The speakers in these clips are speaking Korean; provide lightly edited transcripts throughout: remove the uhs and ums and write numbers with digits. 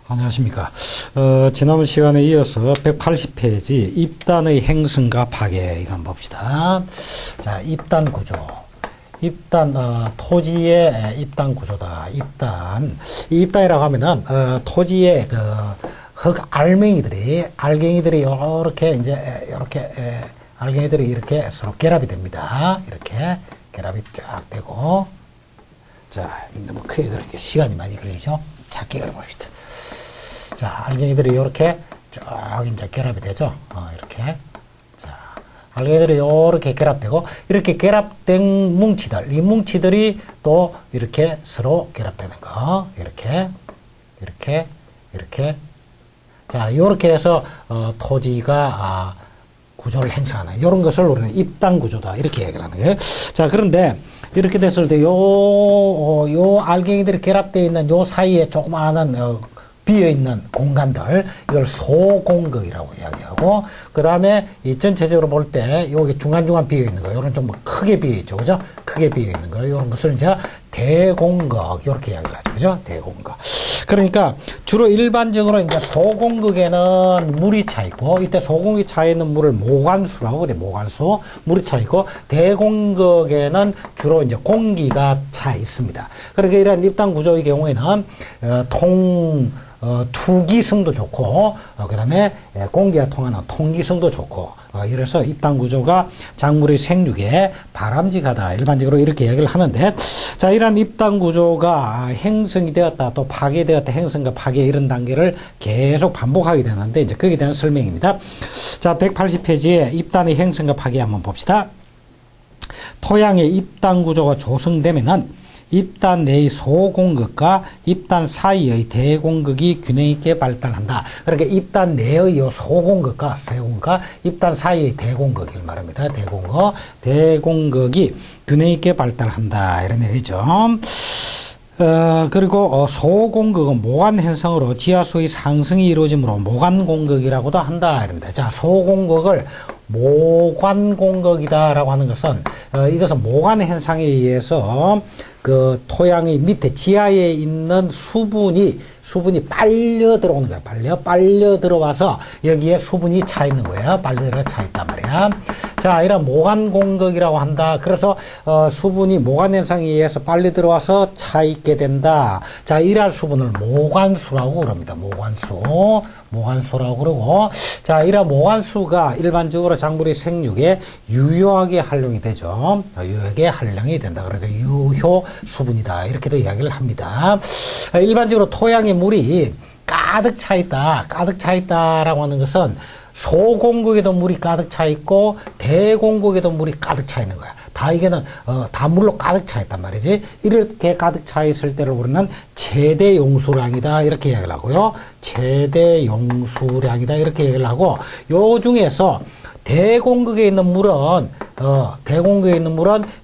안녕하십니까. 지난 시간에 이어서 180페이지 입단의 행성과 파괴 이거 한번 봅시다. 자, 입단 구조. 입단, 토지의 입단 구조다. 입단. 이 입단이라고 하면은, 토지의 흙 알갱이들이 알갱이들이 이렇게 서로 결합이 됩니다. 이렇게 결합이 쫙 되고. 자, 너무 크게 그러니까 시간이 많이 걸리죠? 작게 그려봅시다. 자, 알갱이들이 이렇게 쭉 이제 결합이 되죠. 이렇게. 자, 알갱이들이 이렇게 결합되고, 이렇게 결합된 뭉치들, 이 뭉치들이 또 이렇게 서로 결합되는 거. 이렇게. 자, 이렇게 해서, 토지가, 구조를 행사하는, 이런 것을 우리는 입단 구조다. 이렇게 얘기를 하는 거예요. 자, 그런데, 이렇게 됐을 때, 요 알갱이들이 결합되어 있는 요 사이에 조그마한, 비어있는 공간들, 이걸 소공극이라고 이야기하고, 그 다음에 이 전체적으로 볼 때, 여기 중간중간 비어있는 거, 요런 좀 크게 비어있죠. 그죠? 크게 비어있는 거, 요런 것을 이제 대공극, 이렇게 이야기를 하죠. 그죠? 대공극. 그러니까 주로 일반적으로 이제 소공극에는 물이 차 있고, 이때 소공극이 차 있는 물을 모관수라고 그래, 모관수. 물이 차 있고, 대공극에는 주로 이제 공기가 차 있습니다. 그러니까 이런 입단 구조의 경우에는, 투기성도 좋고, 그 다음에 공기가 통하는 통기성도 좋고, 이래서 입단 구조가 작물의 생육에 바람직하다. 일반적으로 이렇게 얘기를 하는데, 자, 이런 입단 구조가 행성이 되었다, 또 파괴되었다, 행성과 파괴 이런 단계를 계속 반복하게 되는데, 이제 거기에 대한 설명입니다. 자, 180페이지에 입단의 행성과 파괴 한번 봅시다. 토양의 입단 구조가 조성되면은 입단 내의 소공극과 입단 사이의 대공극이 균형 있게 발달한다. 그러니까 입단 내의 요 소공극과 입단 사이의 대공극을 말합니다. 대공극이 균형 있게 발달한다. 이런 얘기죠. 그리고 소공극은 모관 현상으로 지하수의 상승이 이루어지므로 모관공극이라고도 한다. 이럽니다. 자, 소공극을 모관공극이다라고 하는 것은 이것은 모관 현상에 의해서 그 토양의 밑에 지하에 있는 수분이 빨려 들어오는 거야. 빨려 들어와서 여기에 수분이 차 있는 거야. 빨려 들어 차 있단 말이야. 자, 이런 모관 공극이라고 한다. 그래서 수분이 모관 현상에 의해서 빨려 들어와서 차 있게 된다. 자, 이러한 수분을 모관수라고 그럽니다. 모관수라고 그러고, 자, 이런 모관수가 일반적으로 작물의 생육에 유효하게 활용이 되죠. 유효하게 활용이 된다. 그래서 유효 수분이다. 이렇게도 이야기를 합니다. 일반적으로 토양에 물이 가득 차 있다라고 하는 것은 소공극에도 물이 가득 차 있고 대공극에도 물이 가득 차 있는 거야. 다 이게는 다 물로 가득 차 있단 말이지. 이렇게 가득 차 있을 때를 우리는 최대 용수량이다 이렇게 얘기를 하고요. 최대 용수량이다 이렇게 얘기를 하고, 요 중에서 대공극에 있는 물은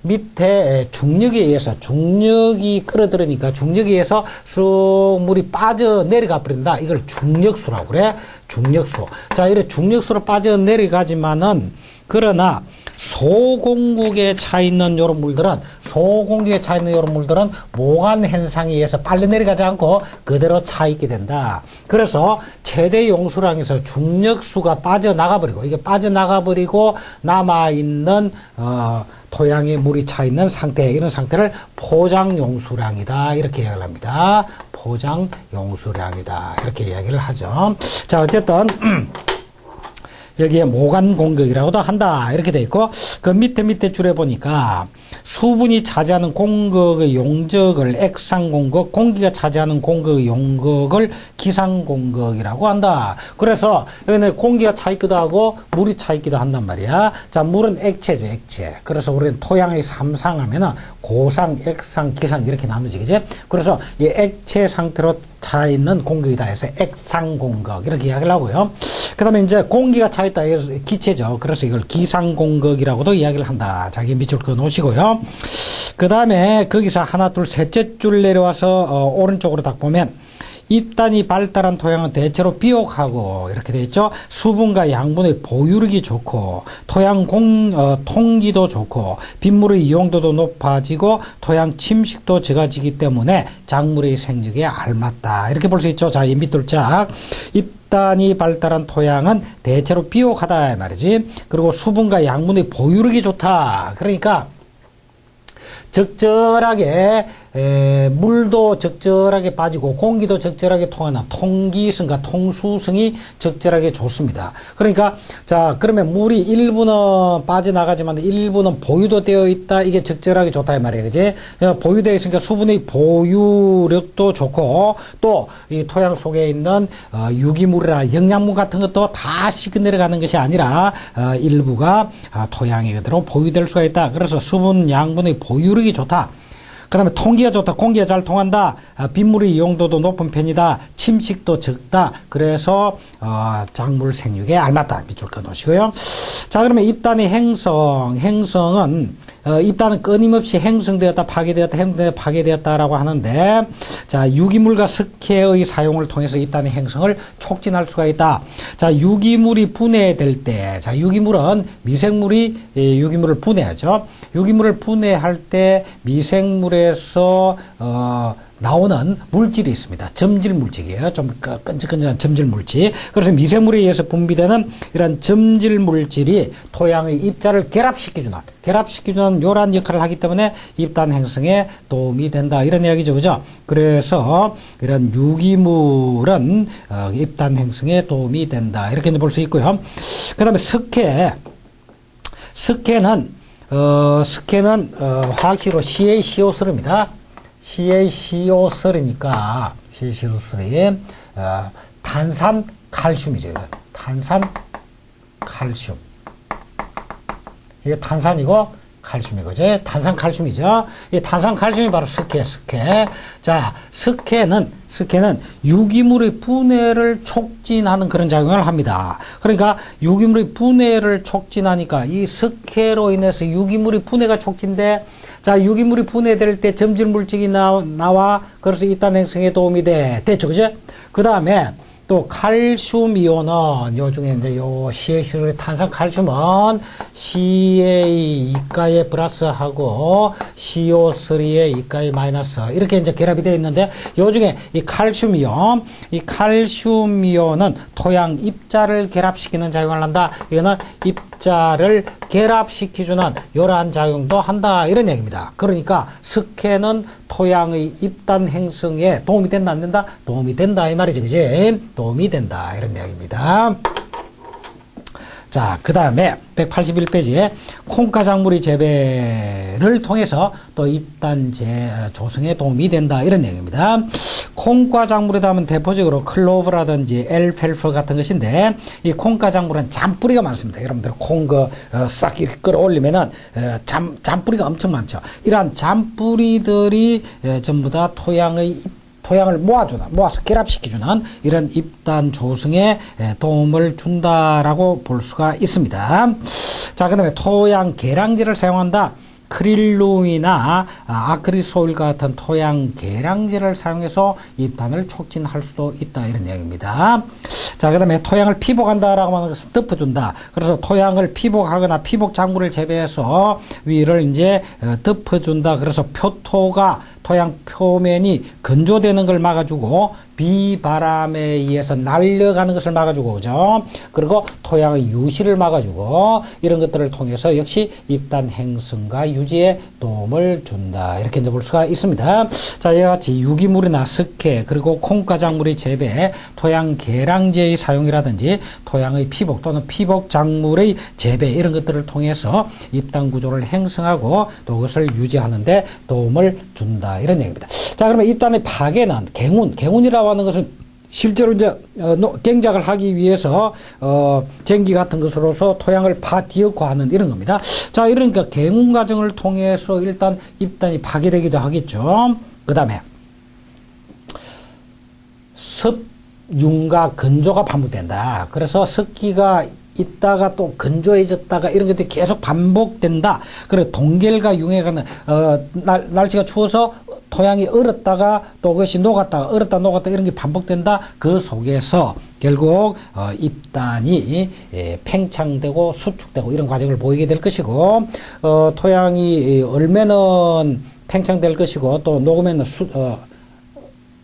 밑에 중력이 끌어들으니까 중력에 의해서 쑥 물이 빠져 내려가 버린다. 이걸 중력수라고 그래. 중력수. 자, 이래 중력수로 빠져 내려가지만은, 그러나 소공극에 차 있는 요런 물들은 모관 현상에 의해서 빨리 내려가지 않고 그대로 차 있게 된다. 그래서 최대 용수량에서 중력수가 빠져나가 버리고, 이게 빠져나가 버리고 남아있는 토양에 물이 차 있는 상태, 이런 상태를 포장 용수량이다 이렇게 이야기를 합니다. 포장 용수량이다 이렇게 이야기를 하죠. 자, 어쨌든 여기에 모관 공극이라고도 한다 이렇게 돼 있고, 그 밑에 줄에 보니까 수분이 차지하는 공극의 용적을 액상공극, 공기가 차지하는 공극의 용극을 기상공극이라고 한다. 그래서 여기는 공기가 차 있기도 하고 물이 차 있기도 한단 말이야. 자, 물은 액체죠, 액체. 그래서 우리는 토양의 삼상하면은 고상, 액상, 기상 이렇게 나누지, 그래서 이 액체 상태로 차 있는 공극이다 해서 액상공극 이렇게 이야기를 하고요. 그 다음에 이제 공기가 차 있다 해서 기체죠. 그래서 이걸 기상공극이라고도 이야기를 한다. 자기 밑줄 그어 놓으시고요. 그 다음에 거기서 하나 둘 셋째 줄 내려와서 오른쪽으로 딱 보면 입단이 발달한 토양은 대체로 비옥하고 이렇게 되어 있죠. 수분과 양분의 보유력이 좋고 토양 통기도 좋고 빗물의 이용도도 높아지고 토양 침식도 적어지기 때문에 작물의 생육에 알맞다. 이렇게 볼 수 있죠. 자, 이 밑돌짝. 입단이 발달한 토양은 대체로 비옥하다 말이지. 그리고 수분과 양분의 보유력이 좋다. 그러니까 적절하게 물도 적절하게 빠지고 공기도 적절하게 통하는 통기성과 통수성이 적절하게 좋습니다. 그러니까 자, 그러면 물이 일부는 빠져나가지만 일부는 보유도 되어 있다. 이게 적절하게 좋다 이 말이에요. 그지? 보유되어 있으니까 수분의 보유력도 좋고 또 이 토양 속에 있는 유기물이나 영양분 같은 것도 다 씻겨 내려가는 것이 아니라 일부가 토양에 그대로 보유될 수가 있다. 그래서 수분 양분의 보유력이 좋다. 그 다음에 통기가 좋다. 공기가 잘 통한다. 빗물의 이용도도 높은 편이다. 침식도 적다. 그래서 작물 생육에 알맞다. 밑줄 꺼놓으시고요. 자, 그러면 입단의 행성은 입단은 끊임없이 행성되었다, 파괴되었다, 행성되었다, 파괴되었다라고 하는데, 자, 유기물과 석회의 사용을 통해서 입단의 행성을 촉진할 수가 있다. 자, 유기물이 분해될 때, 자, 유기물은 유기물을 분해하죠. 유기물을 분해할 때 미생물에서 나오는 물질이 있습니다. 점질 물질이에요. 좀 끈적끈적한 점질 물질. 그래서 미생물에 의해서 분비되는 이런 점질 물질이 토양의 입자를 결합시켜주는 요란 역할을 하기 때문에 입단 형성에 도움이 된다. 이런 이야기죠. 그죠? 그래서 이런 유기물은 입단 형성에 도움이 된다. 이렇게 볼 수 있고요. 그 다음에 석회는 화학식으로 CaCO3입니다. CaCO3니까 CaCO3 탄산 칼슘이죠. 탄산 칼슘. 이게 탄산이고 칼슘이고죠. 탄산 칼슘이죠. 이 탄산 칼슘이 바로 석회. 자, 석회는 유기물의 분해를 촉진하는 그런 작용을 합니다. 그러니까 유기물의 분해를 촉진하니까 이 석회로 인해서 유기물의 분해가 촉진돼. 자, 유기물이 분해될 때 점질 물질이 나와. 그래서 입단 행성에 도움이 돼. 됐죠, 그죠? 그 다음에 또 칼슘 이온은 요 중에 이제 요 CaCO3 탄산 칼슘은 Ca 이가에 플러스하고 CO3에 이가에 마이너스 이렇게 이제 결합이 되어 있는데 요 중에 이 칼슘 이온은 토양 입자를 결합시키는 작용을 한다. 이거는 입자를 결합시켜주는 이러한 작용도 한다. 이런 얘기입니다. 그러니까 석회는 토양의 입단 행성에 도움이 된다, 안 된다? 도움이 된다. 이 말이죠. 그지? 도움이 된다. 이런 이야기입니다. 자, 그 다음에 181페이지에 콩가작물의 재배를 통해서 또 입단 조성에 도움이 된다. 이런 얘기입니다. 콩가작물에 담은 대표적으로 클로브라든지 엘펠프 같은 것인데 이 콩가작물은 잔뿌리가 많습니다. 여러분들 콩 싹 이렇게 끌어올리면은 잔뿌리가 엄청 많죠. 이러한 잔뿌리들이 전부 다 토양을 모아서 결합시켜주는 이런 입단 조성에 도움을 준다라고 볼 수가 있습니다. 자, 그 다음에 토양 계량제를 사용한다. 크릴룸이나 아크릴소일 같은 토양 계량제를 사용해서 입단을 촉진할 수도 있다. 이런 이야기입니다. 자, 그 다음에 토양을 피복한다라고 하는 것은 덮어준다. 그래서 토양을 피복하거나 피복 작물을 재배해서 위를 이제 덮어준다. 그래서 토양 표면이 건조되는 걸 막아주고 비바람에 의해서 날려가는 것을 막아주고, 그죠? 그리고 토양의 유실을 막아주고 이런 것들을 통해서 역시 입단 행성과 유지에 도움을 준다. 이렇게 이제 볼 수가 있습니다. 자, 이와 같이 유기물이나 석회 그리고 콩가작물의 재배, 토양 계량제의 사용이라든지 토양의 피복 또는 피복 작물의 재배 이런 것들을 통해서 입단 구조를 형성하고 또 그것을 유지하는 데 도움을 준다. 이런 얘기입니다. 자, 그러면 입단의 파괴는 갱운이라고 하는 것은 실제로 이제 경작을 하기 위해서 쟁기 같은 것으로서 토양을 파디어고하는 이런 겁니다. 자, 이러니까 갱운 과정을 통해서 일단 입단이 파괴되기도 하겠죠. 그 다음에 습윤과 건조가 반복된다. 그래서 습기가 있다가 또 건조해졌다가 이런 것들이 계속 반복된다. 그리고 동결과 융해가 날씨가 추워서 토양이 얼었다가 또 그것이 녹았다가 얼었다 녹았다 이런 게 반복된다. 그 속에서 결국 입단이 팽창되고 수축되고 이런 과정을 보이게 될 것이고 토양이 얼면은 팽창될 것이고 또 녹으면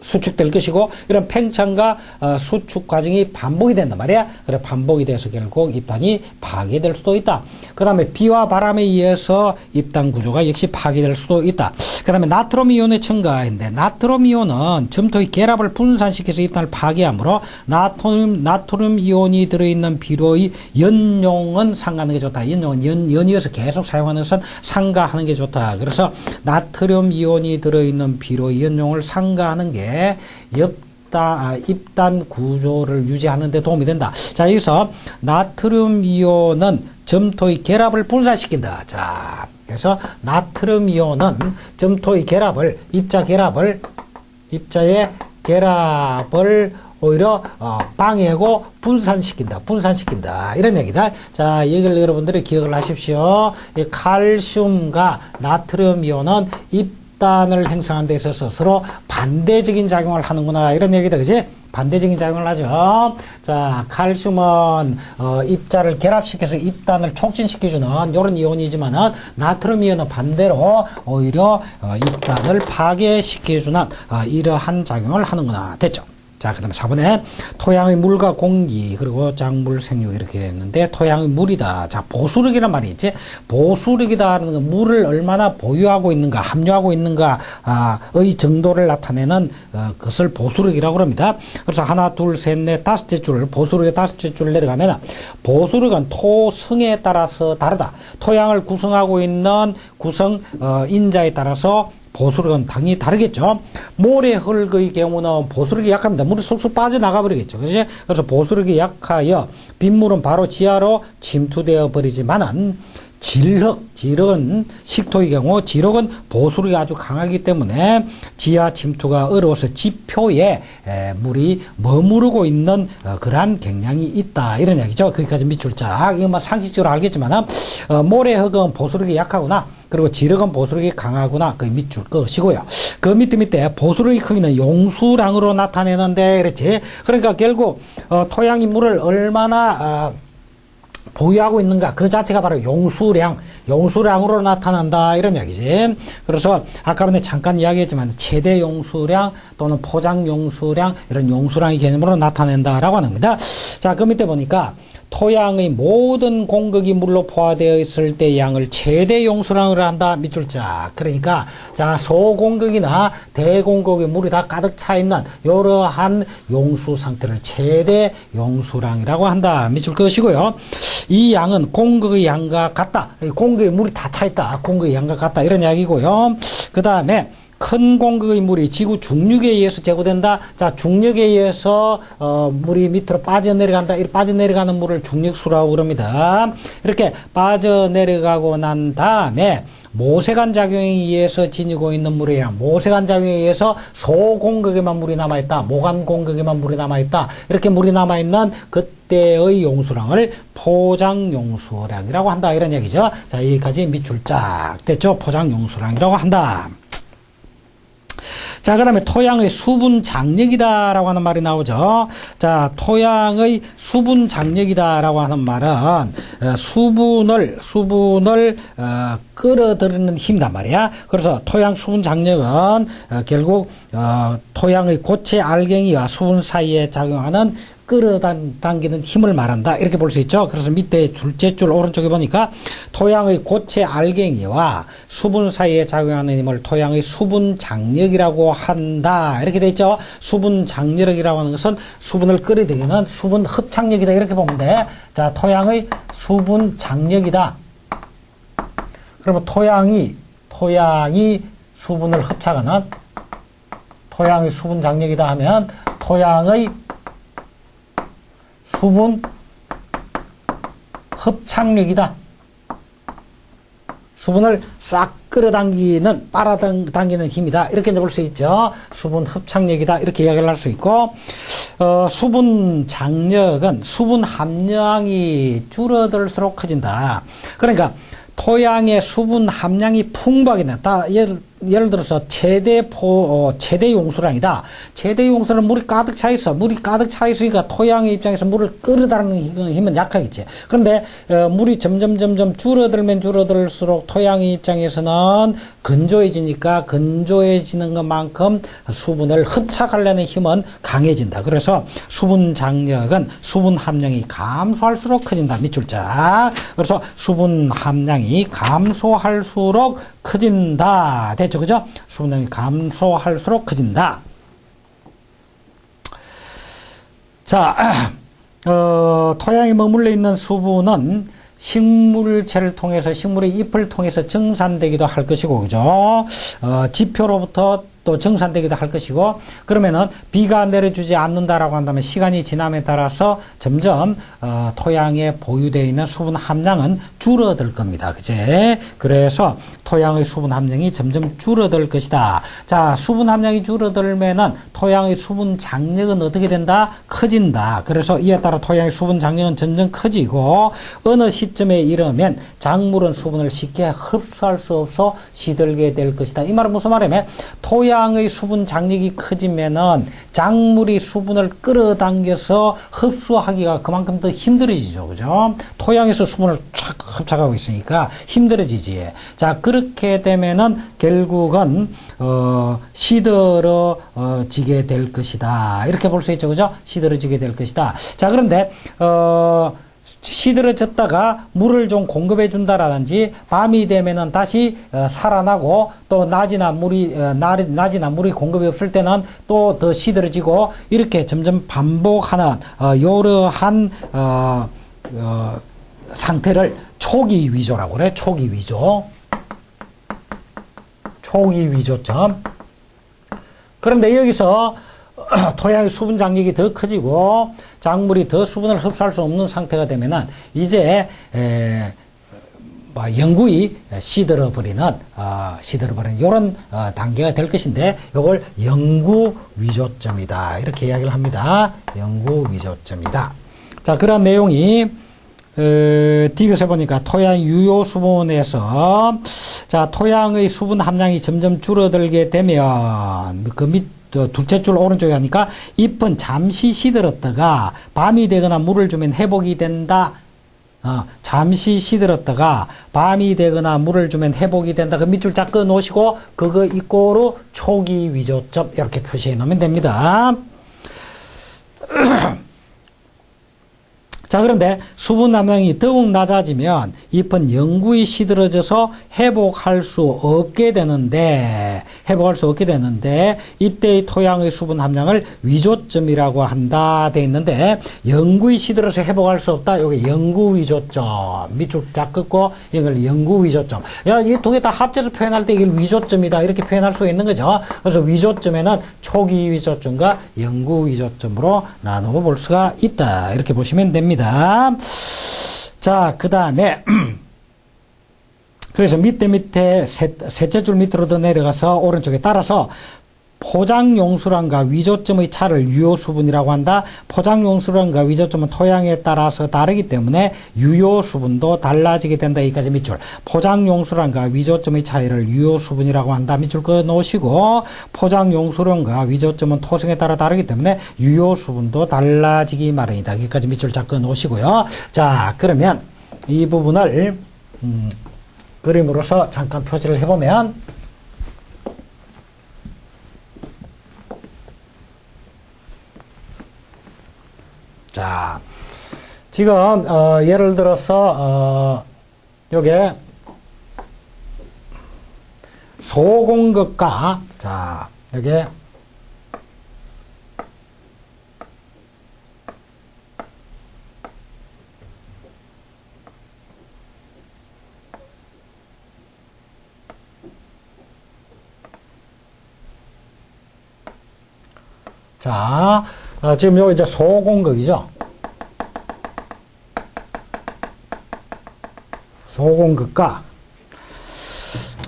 수축될 것이고 이런 팽창과 수축 과정이 반복이 된단 말이야. 그래 반복이 돼서 결국 입단이 파괴될 수도 있다. 그 다음에 비와 바람에 의해서 입단 구조가 역시 파괴될 수도 있다. 그 다음에 나트륨 이온의 첨가인데 나트륨 이온은 점토의 결합을 분산시켜서 입단을 파괴하므로 나트륨 이온이 들어있는 비료의 연용은 삼가하는 게 좋다. 연용은 연이어서 계속 사용하는 것은 삼가하는 게 좋다. 그래서 나트륨 이온이 들어있는 비료의 연용을 삼가하는 게 입단 구조를 유지하는 데 도움이 된다. 자, 여기서 나트륨 이온은 점토의 결합을 분산시킨다. 자, 그래서 나트륨 이온은 점토의 결합을, 입자의 결합을 오히려 방해하고 분산시킨다. 이런 얘기다. 자, 이걸 여러분들이 기억을 하십시오. 이 칼슘과 나트륨 이온은 입단을 형성하는 데 있어서 서로 반대적인 작용을 하는구나. 이런 얘기다. 그지? 반대적인 작용을 하죠. 자, 칼슘은 입자를 결합시켜서 입단을 촉진시켜주는 이런 이온이지만은 나트륨 이온은 반대로 오히려 입단을 파괴시켜주는 이러한 작용을 하는구나. 됐죠? 자, 그 다음에 4번에 토양의 물과 공기 그리고 작물 생육 이렇게 됐는데 토양의 물이다. 자, 보수력이란 말이 있지. 보수력이다 하는 건 물을 얼마나 보유하고 있는가 함유하고 있는가의 정도를 나타내는 것을 보수력이라고 합니다. 그래서 하나 둘 셋 넷 다섯째 줄 보수력의 다섯째 줄 내려가면 보수력은 토성에 따라서 다르다. 토양을 구성하고 있는 구성 인자에 따라서 보수력은 당연히 다르겠죠. 모래 흙의 경우는 보수력이 약합니다. 물이 쑥쑥 빠져나가 버리겠죠. 그래서 보수력이 약하여 빗물은 바로 지하로 침투되어 버리지만은 질흙은 식토의 경우 질흙은 보수력이 아주 강하기 때문에 지하 침투가 어려워서 지표에 물이 머무르고 있는 그러한 경향이 있다. 이런 얘기죠. 거기까지 밑줄 쫙. 이건 상식적으로 알겠지만 모래흙은 보수력이 약하구나. 그리고 지력은 보수력이 강하구나. 그 밑줄 것이고요. 그 밑에 보수력의 크기는 용수량으로 나타내는데 그렇지. 그러니까 결국 토양이 물을 얼마나 보유하고 있는가 그 자체가 바로 용수량으로 나타난다 이런 이야기지. 그래서 아까 전에 잠깐 이야기했지만 최대 용수량 또는 포장 용수량 이런 용수량의 개념으로 나타낸다라고 합니다. 자, 그 밑에 보니까 토양의 모든 공급이 물로 포화되어 있을 때 양을 최대 용수량으로 한다. 밑줄 짝. 그러니까 자, 소공급이나 대공급이 물이 다 가득 차 있는 이러한 용수 상태를 최대 용수량이라고 한다. 밑줄 것이고요. 이 양은 공급의 양과 같다. 공급에 물이 다 차 있다. 공급의 양과 같다. 이런 이야기고요. 그 다음에 큰 공급의 물이 지구 중력에 의해서 제고된다. 자, 중력에 의해서 물이 밑으로 빠져내려간다. 이 빠져내려가는 물을 중력수라고 그럽니다. 이렇게 빠져내려가고 난 다음에 모세관 작용에 의해서 지니고 있는 물의 양, 모세관 작용에 의해서 소공급에만 물이 남아있다. 모관 공급에만 물이 남아있다. 이렇게 물이 남아있는 그때의 용수량을 포장 용수량이라고 한다. 이런 얘기죠. 자, 여기까지 밑줄 쫙 됐죠. 포장 용수량이라고 한다. 자, 그 다음에 토양의 수분 장력이다라고 하는 말이 나오죠. 자, 토양의 수분 장력이다라고 하는 말은 수분을 끌어들이는 힘이란 말이야. 그래서 토양 수분 장력은 결국 토양의 고체 알갱이와 수분 사이에 작용하는 끌어당기는 힘을 말한다. 이렇게 볼 수 있죠. 그래서 밑에 둘째 줄 오른쪽에 보니까 토양의 고체 알갱이와 수분 사이에 작용하는 힘을 토양의 수분 장력이라고 한다. 이렇게 돼 있죠. 수분 장력이라고 하는 것은 수분을 끌어들이는 수분 흡착력이다. 이렇게 보면 돼. 자, 토양의 수분 장력이다. 그러면 토양이 수분을 흡착하는 토양의 수분 장력이다 하면 토양의 수분 흡착력이다. 수분을 싹 끌어당기는, 빨아당기는 힘이다. 이렇게 볼 수 있죠. 수분 흡착력이다. 이렇게 이야기를 할 수 있고, 수분 장력은 수분 함량이 줄어들수록 커진다. 그러니까 토양의 수분 함량이 풍부하게 된다. 예를 예를 들어서 최대 용수량이다. 최대 용수량은 물이 가득 차 있어. 물이 가득 차 있으니까 토양의 입장에서 물을 끌어다니는 힘은 약하겠지. 그런데 물이 점점 줄어들면 줄어들수록 토양의 입장에서는 건조해지니까 건조해지는 것만큼 수분을 흡착하려는 힘은 강해진다. 그래서 수분 장력은 수분 함량이 감소할수록 커진다. 밑줄자. 그래서 수분 함량이 감소할수록 커진다. 됐죠? 그죠? 수분 함량이 감소할수록 커진다. 자, 토양에 머물러 있는 수분은 식물체를 통해서, 식물의 잎을 통해서 정산되기도 할 것이고, 그죠? 지표로부터 또 정산되기도 할 것이고, 그러면은 비가 내려주지 않는다라고 한다면 시간이 지남에 따라서 점점 토양에 보유되어 있는 수분 함량은 줄어들 겁니다. 그제? 그래서 토양의 수분 함량이 점점 줄어들 것이다. 자, 수분 함량이 줄어들면은 토양의 수분 장력은 어떻게 된다? 커진다. 그래서 이에 따라 토양의 수분 장력은 점점 커지고, 어느 시점에 이르면 작물은 수분을 쉽게 흡수할 수 없어 시들게 될 것이다. 이 말은 무슨 말이냐면 토양의 수분 장력이 커지면은 작물이 수분을 끌어당겨서 흡수하기가 그만큼 더 힘들어지죠. 그죠? 토양에서 수분을 쫙 흡착하고 있으니까 힘들어지지. 자, 그렇게 되면은 결국은 시들어지게 될 것이다. 이렇게 볼 수 있죠. 그죠? 시들어지게 될 것이다. 자, 그런데 시들어졌다가 물을 좀 공급해 준다라든지 밤이 되면은 다시 살아나고, 또 낮이나 물이 공급이 없을 때는 또 더 시들어지고, 이렇게 점점 반복하는 이러한 상태를 초기 위조라고 그래. 초기 위조점. 그런데 여기서 토양의 수분 장력이 더 커지고 작물이 더 수분을 흡수할 수 없는 상태가 되면은 이제 영구히 시들어버리는 이런 단계가 될 것인데, 이걸 영구 위조점이다. 이렇게 이야기를 합니다. 영구 위조점이다. 자, 그런 내용이 디귿에 보니까 토양 유효 수분에서, 자, 토양의 수분 함량이 점점 줄어들게 되면 둘째 줄 오른쪽에 하니까 잎은 잠시 시들었다가 밤이 되거나 물을 주면 회복이 된다. 잠시 시들었다가 밤이 되거나 물을 주면 회복이 된다. 그 밑줄 쫙 끊어 놓으시고 그거 이꼬로 초기 위조점 이렇게 표시해 놓으면 됩니다. 자, 그런데 수분 함량이 더욱 낮아지면 잎은 영구히 시들어져서 회복할 수 없게 되는데 이때의 토양의 수분 함량을 위조점이라고 한다 돼 있는데, 영구히 시들어서 회복할 수 없다. 요게 영구 위조점. 밑줄 쫙 긋고 이걸 영구 위조점. 야, 이 두 개 다 합쳐서 표현할 때 이걸 위조점이다 이렇게 표현할 수 있는 거죠. 그래서 위조점에는 초기 위조점과 영구 위조점으로 나누어 볼 수가 있다. 이렇게 보시면 됩니다. 자, 그 다음에 그래서 밑에 셋째 줄 밑으로 더 내려가서 오른쪽에 따라서 포장용수량과 위조점의 차를 유효수분이라고 한다. 포장용수량과 위조점은 토양에 따라서 다르기 때문에 유효수분도 달라지게 된다. 여기까지 밑줄. 포장용수량과 위조점의 차이를 유효수분이라고 한다. 밑줄 그어 놓으시고, 포장용수량과 위조점은 토성에 따라 다르기 때문에 유효수분도 달라지기 마련이다. 여기까지 밑줄 쫙 그어 놓으시고요. 자, 그러면 이 부분을 그림으로서 잠깐 표시를 해보면, 자, 지금 예를 들어서 요게 소공급과, 자, 요게 자, 지금 요 이제 소공극이죠. 소공극과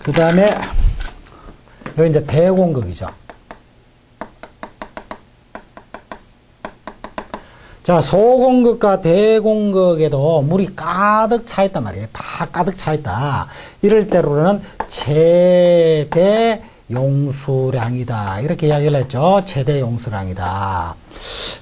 그 다음에 요 이제 대공극이죠. 자, 소공극과 대공극에도 물이 가득 차 있단 말이에요. 다 가득 차 있다. 이럴 때로는 최대 용수량이다. 이렇게 이야기를 했죠. 최대 용수량이다.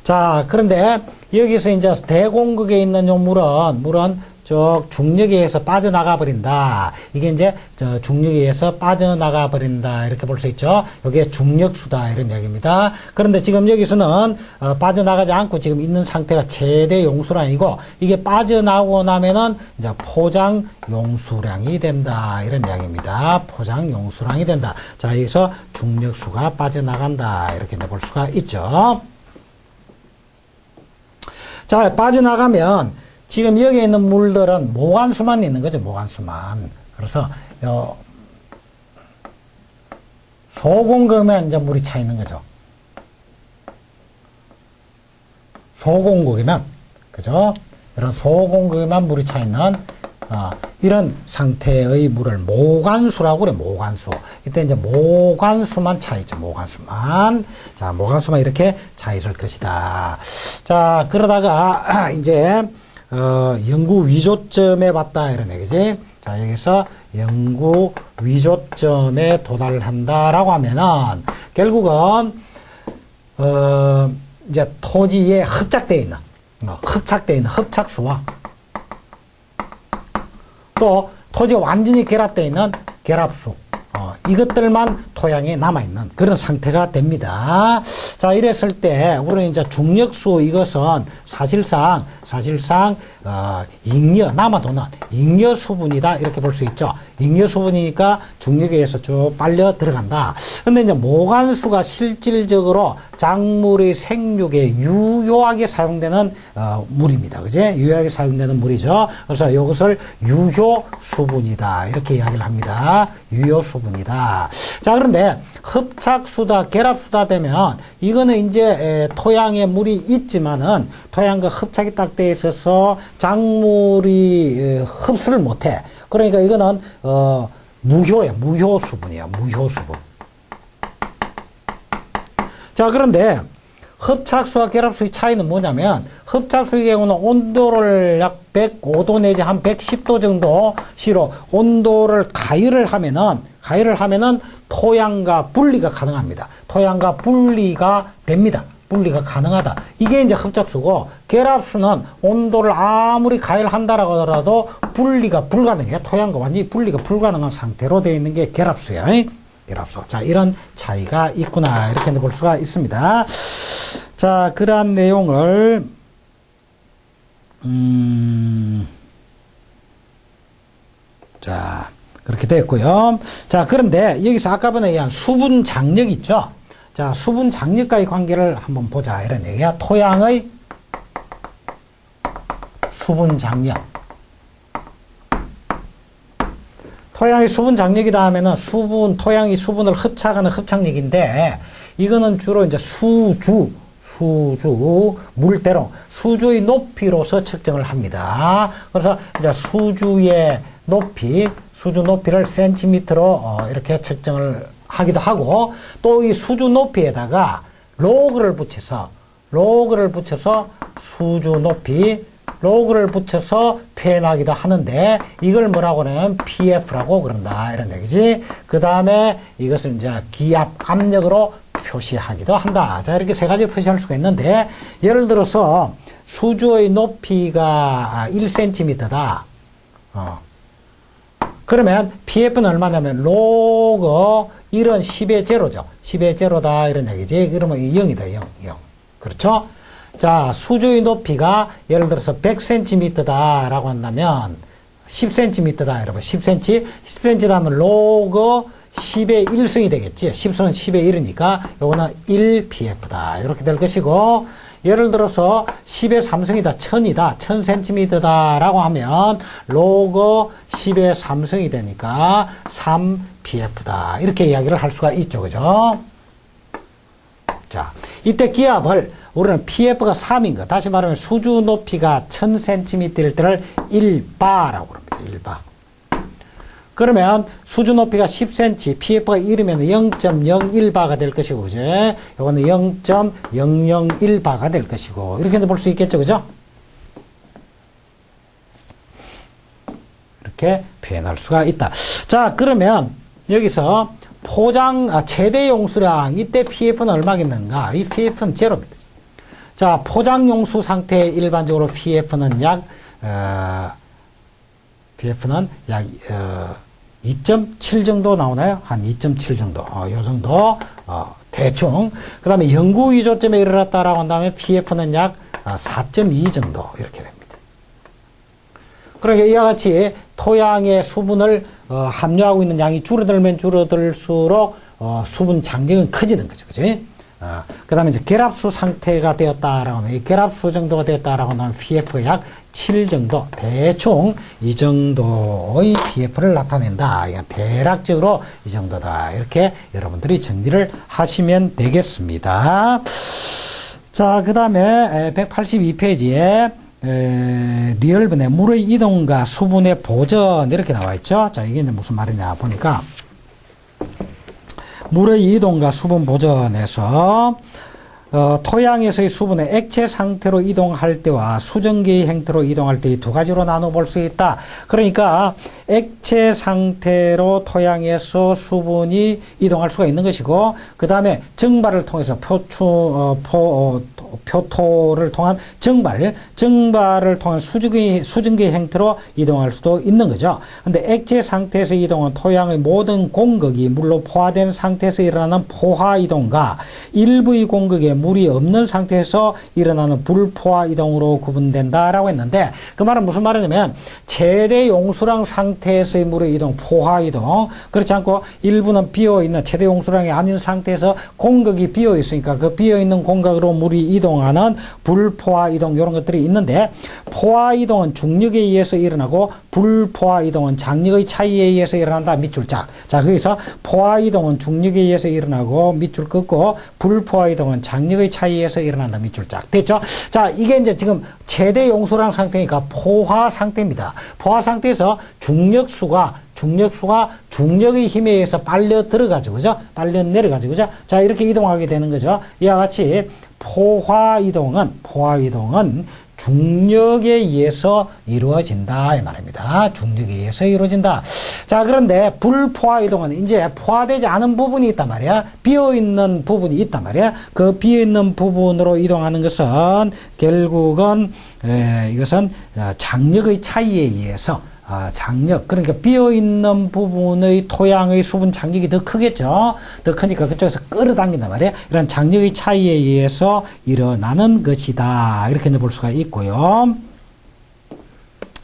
자, 그런데 여기서 이제 대공극에 있는 요 물은 쭉 중력에 의해서 빠져나가 버린다. 이게 이제 중력에 의해서 빠져나가 버린다. 이렇게 볼 수 있죠. 이게 중력수다. 이런 얘기입니다. 그런데 지금 여기서는 빠져나가지 않고 지금 있는 상태가 최대 용수량이고 이게 빠져나오고 나면은 이제 포장 용수량이 된다. 이런 이야기입니다. 포장 용수량이 된다. 자, 여기서 중력수가 빠져나간다. 이렇게 볼 수가 있죠. 자, 빠져나가면 지금 여기에 있는 물들은 모관수만 있는 거죠. 모관수만. 그래서 소공극이면 이제 물이 차 있는 거죠. 소공극이면 그죠? 이런 소공극에만 물이 차 있는 이런 상태의 물을 모관수라고 그래. 모관수. 이때 이제 모관수만 차 있죠. 모관수만. 자, 모관수만 이렇게 차 있을 것이다. 자, 그러다가 이제 영구 위조점에 봤다 이런 얘기지. 자, 여기서 영구 위조점에 도달한다라고 하면은 결국은 이제 토지에 흡착되어 있는 흡착수와 또 토지가 완전히 결합되어 있는 결합수 이것들만 토양에 남아있는 그런 상태가 됩니다. 자, 이랬을 때 우리는 이제 중력수 이것은 사실상 잉여 남아도는 잉여 수분이다 이렇게 볼 수 있죠. 잉여 수분이니까 중력에 의해서 쭉 빨려 들어간다. 근데 이제 모관수가 실질적으로 작물의 생육에 유효하게 사용되는 물입니다. 그지? 유효하게 사용되는 물이죠. 그래서 이것을 유효 수분이다 이렇게 이야기를 합니다. 유효 수분이다. 자, 그런데 흡착수다 결합수다 되면 이거는 이제 토양에 물이 있지만은 토양과 흡착이 딱 돼 있어서 작물이 흡수를 못해. 그러니까 이거는 무효야. 무효 수분이야. 무효 수분. 자, 그런데 흡착수와 결합수의 차이는 뭐냐면 흡착수의 경우는 온도를 약 105도 내지 한 110도 정도 시로 온도를 가열을 하면은 토양과 분리가 가능합니다. 토양과 분리가 됩니다. 분리가 가능하다. 이게 이제 흡착수고 결합수는 온도를 아무리 가열한다라고 하더라도 분리가 불가능해. 토양과 완전히 분리가 불가능한 상태로 되어 있는 게 결합수야. 결합수. 자, 이런 차이가 있구나. 이렇게 볼 수가 있습니다. 자, 그러한 내용을 자, 그렇게 됐고요. 자, 그런데 여기서 아까 전에 얘기한 수분 장력 있죠? 자, 수분 장력과의 관계를 한번 보자. 이런 얘기야. 토양의 수분 장력. 토양의 수분 장력이다 하면은 토양이 수분을 흡착하는 흡착력인데 이거는 주로 이제 물대로 수주의 높이로서 측정을 합니다. 그래서 이제 수주 높이를 센티미터로 이렇게 측정을 하기도 하고 또 이 수주 높이에다가 로그를 붙여서 로그를 붙여서 표현하기도 하는데 이걸 뭐라고 하냐면 PF라고 그런다 이런 얘기지. 그 다음에 이것을 이제 기압 압력으로 표시하기도 한다. 자, 이렇게 세 가지 표시할 수가 있는데 예를 들어서 수주의 높이가 1cm다. 그러면 PF는 얼마냐면 로그 1은 10의 제로죠. 10의 제로다 이런 얘기지. 그러면 0이다. 0. 그렇죠? 자, 수주의 높이가 예를 들어서 100cm다 라고 한다면 10cm다 여러분. 10cm 하면 로그 10의 1승이 되겠지. 10승은 10의 1이니까 요거는 1pf다. 이렇게 될 것이고 예를 들어서 10의 3승이다. 1000이다. 1000cm다 라고 하면 로그 10의 3승이 되니까 3pf다. 이렇게 이야기를 할 수가 있죠. 그죠? 자, 이때 기압을 우리는 PF가 3인 거. 다시 말하면 수주 높이가 1000cm일 때를 1바라고 그럽니다. 1바. 그러면 수주 높이가 10cm, PF가 1이면 0.01바가 될 것이고, 그죠? 요거는 0.001바가 될 것이고, 이렇게 볼 수 있겠죠, 그죠? 이렇게 표현할 수가 있다. 자, 그러면 여기서 최대 용수량, 이때 PF는 얼마겠는가? 이 PF는 제로입니다. 자, 포장 용수 상태 일반적으로 PF는 약 2.7 정도 나오나요? 한 2.7 정도. 요 정도. 대충. 그 다음에 영구 위조점에 이르렀다라고 한다면 PF는 약 4.2 정도. 이렇게 됩니다. 그러니까 이와 같이 토양의 수분을 함유하고 있는 양이 줄어들면 줄어들수록 수분 장력은 커지는 거죠. 그죠? 그 다음에 이제 결합수 상태가 되었다라고 하면, 이 결합수 정도가 되었다라고 하면 PF가 약 7 정도, 대충 이 정도의 PF를 나타낸다. 이건 대략적으로 이 정도다. 이렇게 여러분들이 정리를 하시면 되겠습니다. 자, 그 다음에 182페이지에 리얼분의 물의 이동과 수분의 보전 이렇게 나와 있죠. 자, 이게 이제 무슨 말이냐 보니까 물의 이동과 수분 보전에서 토양에서의 수분의 액체 상태로 이동할 때와 수증기의 형태로 이동할 때 이 두 가지로 나눠볼 수 있다. 그러니까 액체 상태로 토양에서 수분이 이동할 수가 있는 것이고, 그 다음에 증발을 통해서 표토를 통한 증발을 통한 수증기 형태로 이동할 수도 있는 거죠. 근데 액체 상태에서 이동은 토양의 모든 공극이 물로 포화된 상태에서 일어나는 포화 이동과 일부의 공극에 물이 없는 상태에서 일어나는 불포화 이동으로 구분된다라고 했는데, 그 말은 무슨 말이냐면 최대 용수량 상태에서의 물의 이동, 포화 이동, 그렇지 않고 일부는 비어있는 최대 용수량이 아닌 상태에서 공극이 비어있으니까 그 비어있는 공극으로 물이 이동하는 불포화 이동, 이런 것들이 있는데, 포화 이동은 중력에 의해서 일어나고 불포화 이동은 장력의 차이에 의해서 일어난다. 밑줄 짝. 자, 거기서 포화 이동은 중력에 의해서 일어나고 밑줄 긋고, 불포화 이동은 장력의 차이에 의해서 일어난다. 밑줄 짝. 됐죠? 자, 이게 이제 지금 최대 용수량 상태니까 포화 상태입니다. 포화 상태에서 중력수가 중력의 힘에 의해서 빨려 들어가죠. 그죠? 빨려 내려가죠. 그죠? 자, 이렇게 이동하게 되는 거죠. 이와 같이 포화 이동은 중력에 의해서 이루어진다 이 말입니다. 중력에 의해서 이루어진다. 자, 그런데 불포화 이동은 이제 포화되지 않은 부분이 있단 말이야. 비어있는 부분이 있단 말이야. 그 비어있는 부분으로 이동하는 것은 결국은 이것은 장력의 차이에 의해서 장력, 그러니까 비어있는 부분의 토양의 수분 장력이 더 크겠죠. 더 크니까 그쪽에서 끌어당긴단 말이에요. 이런 장력의 차이에 의해서 일어나는 것이다. 이렇게 볼 수가 있고요.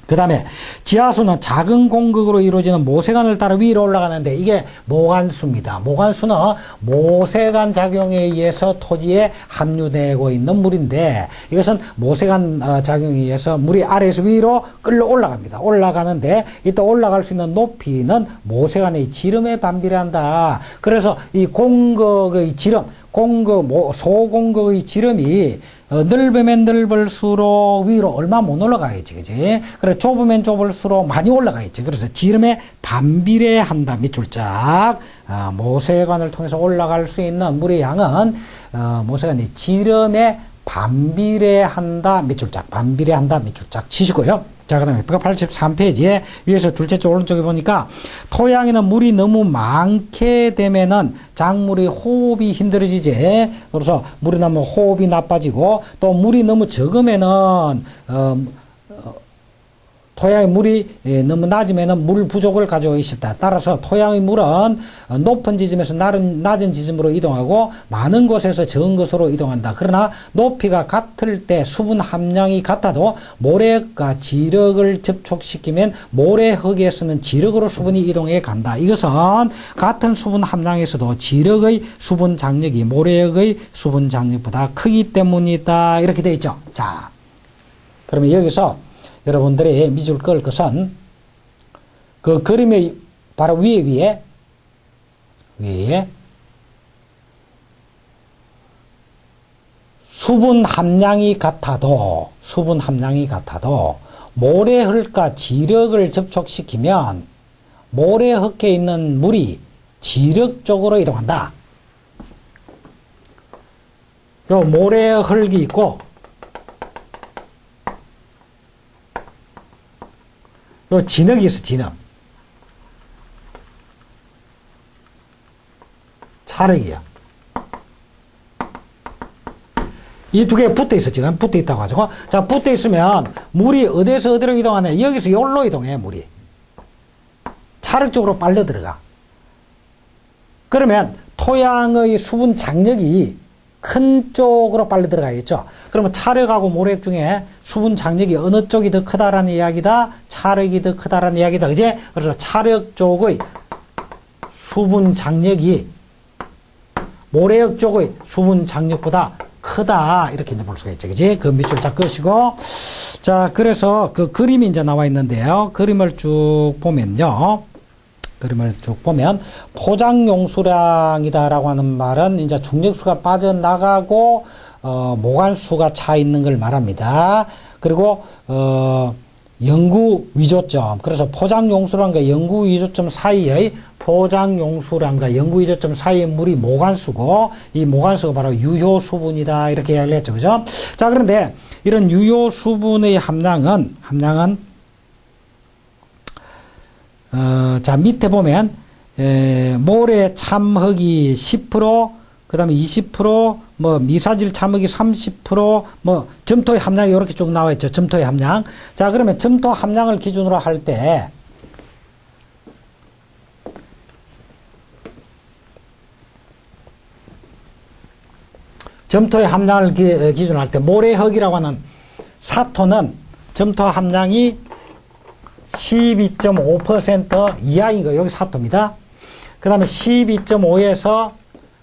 그 다음에 지하수는 작은 공극으로 이루어지는 모세관을 따라 위로 올라가는데, 이게 모관수입니다. 모관수는 모세관 작용에 의해서 토지에 함유되고 있는 물인데, 이것은 모세관 작용에 의해서 물이 아래에서 위로 끌려 올라갑니다. 올라가는데 이때 올라갈 수 있는 높이는 모세관의 지름에 반비례한다. 그래서 이 공극의 지름, 소공극의 지름이 넓으면 넓을수록 위로 얼마 못 올라가겠지, 그지? 그래, 좁으면 좁을수록 많이 올라가겠지. 그래서 지름에 반비례한다. 밑줄 짝. 모세관을 통해서 올라갈 수 있는 물의 양은 모세관의 지름에 반비례한다. 밑줄 짝. 반비례한다. 밑줄 짝 치시고요. 자, 그 다음에 183페이지에 위에서 둘째 쪽 오른쪽에 보니까 토양에는 물이 너무 많게 되면은 작물의 호흡이 힘들어지지. 그래서 물이 너무 호흡이 나빠지고, 또 물이 너무 적으면은 토양의 물이 너무 낮으면 물 부족을 가져오기 쉽다. 따라서 토양의 물은 높은 지점에서 낮은 지점으로 이동하고 많은 곳에서 적은 곳으로 이동한다. 그러나 높이가 같을 때 수분 함량이 같아도 모래과 지력을 접촉시키면 모래흙에서는 지력으로 수분이 이동해 간다. 이것은 같은 수분 함량에서도 지력의 수분 장력이 모래흙의 수분 장력보다 크기 때문이다. 이렇게 되어 있죠. 자, 그러면 여기서 여러분들이 밑줄 그을 것은 그 그림의 바로 위에 수분 함량이 같아도 모래흙과 지력을 접촉시키면 모래흙에 있는 물이 지력 쪽으로 이동한다. 요 모래흙이 있고 요 진흙이 있어, 진흙. 차력이에요. 이 두 개 붙어 있어, 지금. 붙어 있다고 하죠. 자, 붙어 있으면 물이 어디에서 어디로 이동하냐? 여기서 여기로 이동해, 물이. 차력 쪽으로 빨려 들어가. 그러면 토양의 수분 장력이 큰 쪽으로 빨려 들어가겠죠. 그러면 차력하고 모래액 중에 수분 장력이 어느 쪽이 더 크다라는 이야기다? 차력이 더 크다라는 이야기다. 그제? 그래서 차력 쪽의 수분 장력이 모래액 쪽의 수분 장력보다 크다. 이렇게 이제 볼 수가 있죠. 그지? 그 밑줄 자 끄시고. 자, 그래서 그 그림이 이제 나와 있는데요. 그림을 쭉 보면요. 그림을 쭉 보면 포장 용수량이다라고 하는 말은 이제 중력수가 빠져나가고 모관수가 차 있는 걸 말합니다. 그리고 영구 위조점. 그래서 포장 용수량과 영구 위조점 사이의 포장 용수량과 영구 위조점 사이의 물이 모관수고 이 모관수가 바로 유효 수분이다 이렇게 이야기를 했죠. 그죠? 자, 그런데 이런 유효 수분의 함량은 자, 밑에 보면, 모래 참흙이 10%, 그 다음에 20%, 뭐, 미사질 참흙이 30%, 뭐, 점토의 함량이 이렇게 쭉 나와 있죠. 점토의 함량. 자, 그러면 점토 함량을 기준으로 할 때, 점토의 함량을 기준으로 할 때, 모래흙이라고 하는 사토는 점토 함량이 12.5% 이하인 거, 여기 사토입니다. 그 다음에 12.5에서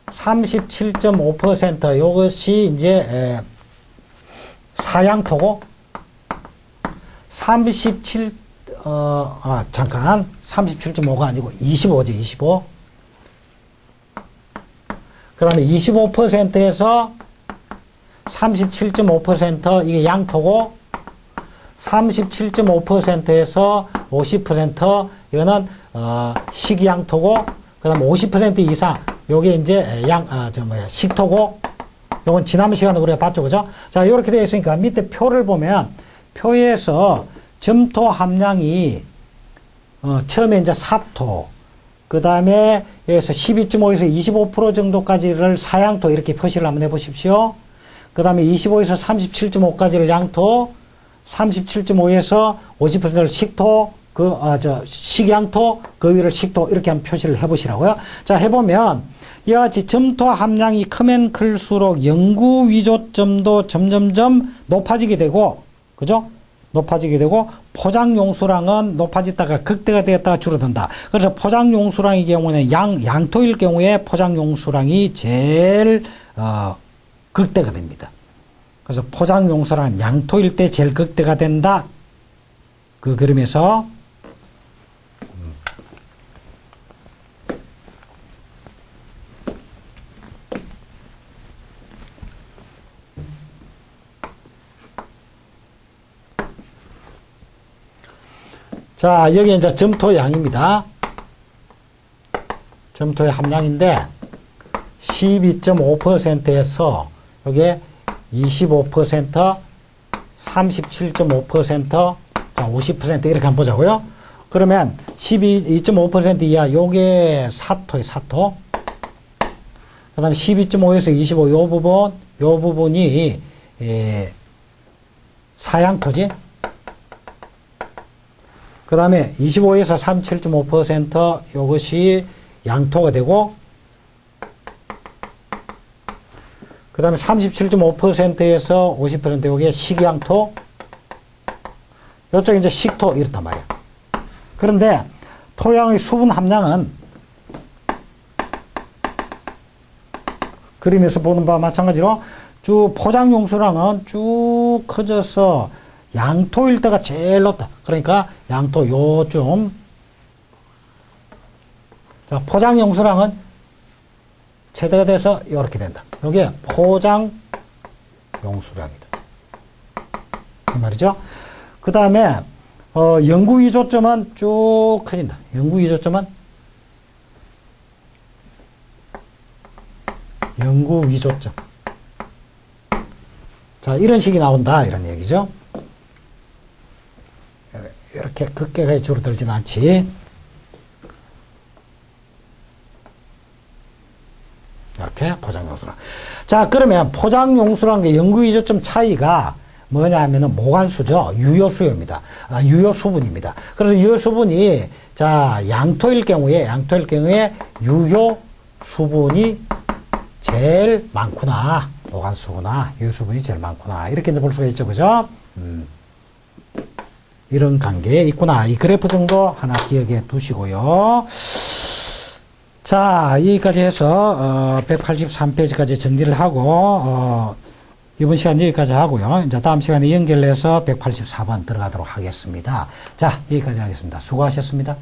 37.5% 이것이 이제 사양토고 37.5가 아니고 25죠, 25. 그 다음에 25%에서 37.5% 이게 양토고 37.5%에서 50% 이거는 식양토고 그다음에 50% 이상 요게 이제 식토고 요건 지난 시간에 우리가 봤죠, 그죠? 자, 이렇게 되어 있으니까 밑에 표를 보면 표에서 점토 함량이 처음에 이제 사토 그다음에 여기서 12.5에서 25% 정도까지를 사양토 이렇게 표시를 한번 해 보십시오. 그다음에 25에서 37.5까지를 양토 37.5에서 50%를 식토, 식양토, 그 위를 식토, 이렇게 한번 표시를 해보시라고요. 자, 해보면, 이와 같이 점토 함량이 크면 클수록 영구 위조점도 점점점 높아지게 되고, 그죠? 높아지게 되고, 포장 용수량은 높아졌다가 극대가 되었다가 줄어든다. 그래서 포장 용수량의 경우는 양토일 경우에 포장 용수량이 제일, 극대가 됩니다. 그래서 포장 용수량은 양토일 때 제일 극대가 된다. 그 그림에서 자, 여기 이제 점토 양입니다. 점토의 함량인데 12.5%에서 여기에 25%, 37.5%, 자, 50% 이렇게 한번 보자고요. 그러면 12.5% 이하 요게 사토에 사토. 그 다음에 12.5에서 25 요 부분이 사양토지. 그 다음에 25에서 37.5% 요것이 양토가 되고 그 다음에 37.5%에서 50% 여기에 식양토, 이쪽에 이제 식토 이렇단 말이에요. 그런데 토양의 수분 함량은 그림에서 보는 바와 마찬가지로 쭉 포장 용수량은 쭉 커져서 양토일 때가 제일 높다. 그러니까 양토 요쯤. 자, 포장 용수량은 최대가 돼서 이렇게 된다. 이게 포장 용수량이다. 이 말이죠. 그 다음에 영구 위조점은 쭉 커진다. 영구 위조점은 영구 위조점. 자, 이런 식이 나온다 이런 얘기죠. 이렇게 극격하게 줄어들지는 않지. 자, 그러면 포장용수라는 게 영구유조점 차이가 뭐냐 하면은 모관수죠. 유효수요입니다. 유효수분입니다. 그래서 유효수분이, 자, 양토일 경우에 유효수분이 제일 많구나. 모관수구나. 유효수분이 제일 많구나. 이렇게 이제 볼 수가 있죠. 그죠? 이런 관계 있구나. 이 그래프 정도 하나 기억해 두시고요. 자, 여기까지 해서 183페이지까지 정리를 하고 이번 시간 여기까지 하고요. 이제 다음 시간에 연결해서 184번 들어가도록 하겠습니다. 자, 여기까지 하겠습니다. 수고하셨습니다.